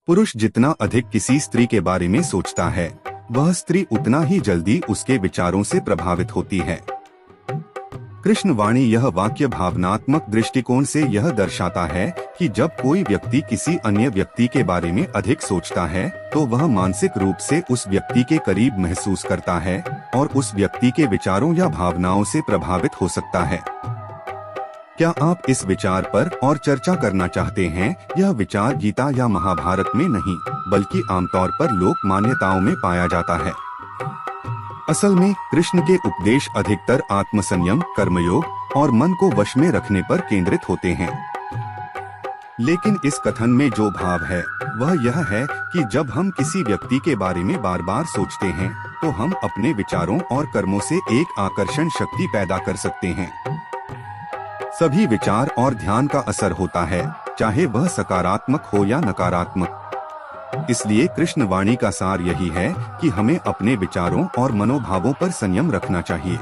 पुरुष जितना अधिक किसी स्त्री के बारे में सोचता है, वह स्त्री उतना ही जल्दी उसके विचारों से प्रभावित होती है। कृष्ण वाणी यह वाक्य भावनात्मक दृष्टिकोण से यह दर्शाता है कि जब कोई व्यक्ति किसी अन्य व्यक्ति के बारे में अधिक सोचता है तो वह मानसिक रूप से उस व्यक्ति के करीब महसूस करता है और उस व्यक्ति के विचारों या भावनाओं से प्रभावित हो सकता है। क्या आप इस विचार पर और चर्चा करना चाहते हैं? यह विचार गीता या महाभारत में नहीं, बल्कि आमतौर पर लोक मान्यताओं में पाया जाता है। असल में कृष्ण के उपदेश अधिकतर आत्मसंयम, कर्मयोग और मन को वश में रखने पर केंद्रित होते हैं। लेकिन इस कथन में जो भाव है वह यह है कि जब हम किसी व्यक्ति के बारे में बार बार सोचते हैं तो हम अपने विचारों और कर्मों से एक आकर्षण शक्ति पैदा कर सकते हैं। सभी विचार और ध्यान का असर होता है, चाहे वह सकारात्मक हो या नकारात्मक। इसलिए कृष्ण वाणी का सार यही है कि हमें अपने विचारों और मनोभावों पर संयम रखना चाहिए।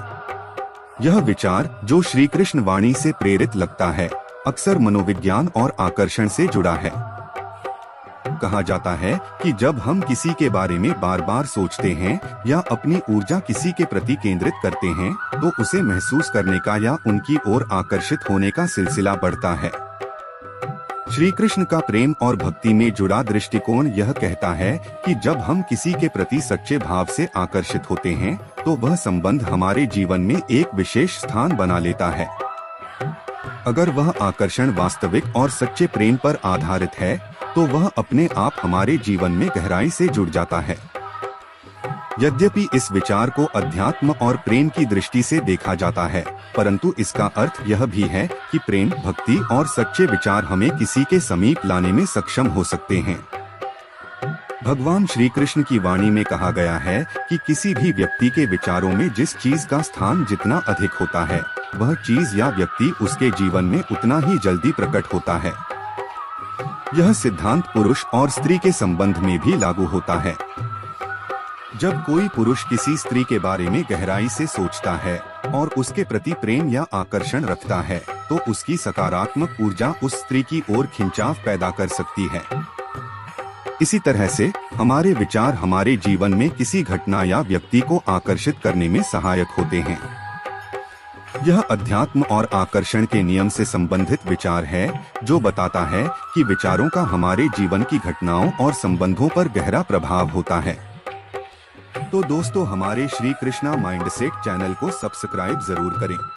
यह विचार जो श्री कृष्ण वाणी से प्रेरित लगता है, अक्सर मनोविज्ञान और आकर्षण से जुड़ा है। कहा जाता है कि जब हम किसी के बारे में बार बार सोचते हैं या अपनी ऊर्जा किसी के प्रति केंद्रित करते हैं तो उसे महसूस करने का या उनकी ओर आकर्षित होने का सिलसिला बढ़ता है। श्री कृष्ण का प्रेम और भक्ति में जुड़ा दृष्टिकोण यह कहता है कि जब हम किसी के प्रति सच्चे भाव से आकर्षित होते हैं तो वह संबंध हमारे जीवन में एक विशेष स्थान बना लेता है। अगर वह आकर्षण वास्तविक और सच्चे प्रेम पर आधारित है तो वह अपने आप हमारे जीवन में गहराई से जुड़ जाता है। यद्यपि इस विचार को अध्यात्म और प्रेम की दृष्टि से देखा जाता है, परंतु इसका अर्थ यह भी है कि प्रेम, भक्ति और सच्चे विचार हमें किसी के समीप लाने में सक्षम हो सकते हैं। भगवान श्री कृष्ण की वाणी में कहा गया है कि किसी भी व्यक्ति के विचारों में जिस चीज का स्थान जितना अधिक होता है, वह चीज या व्यक्ति उसके जीवन में उतना ही जल्दी प्रकट होता है। यह सिद्धांत पुरुष और स्त्री के संबंध में भी लागू होता है। जब कोई पुरुष किसी स्त्री के बारे में गहराई से सोचता है और उसके प्रति प्रेम या आकर्षण रखता है तो उसकी सकारात्मक ऊर्जा उस स्त्री की ओर खिंचाव पैदा कर सकती है। इसी तरह से हमारे विचार हमारे जीवन में किसी घटना या व्यक्ति को आकर्षित करने में सहायक होते हैं। यह अध्यात्म और आकर्षण के नियम से संबंधित विचार है जो बताता है कि विचारों का हमारे जीवन की घटनाओं और संबंधों पर गहरा प्रभाव होता है। तो दोस्तों, हमारे श्री कृष्णा माइंडसेट चैनल को सब्सक्राइब जरूर करें।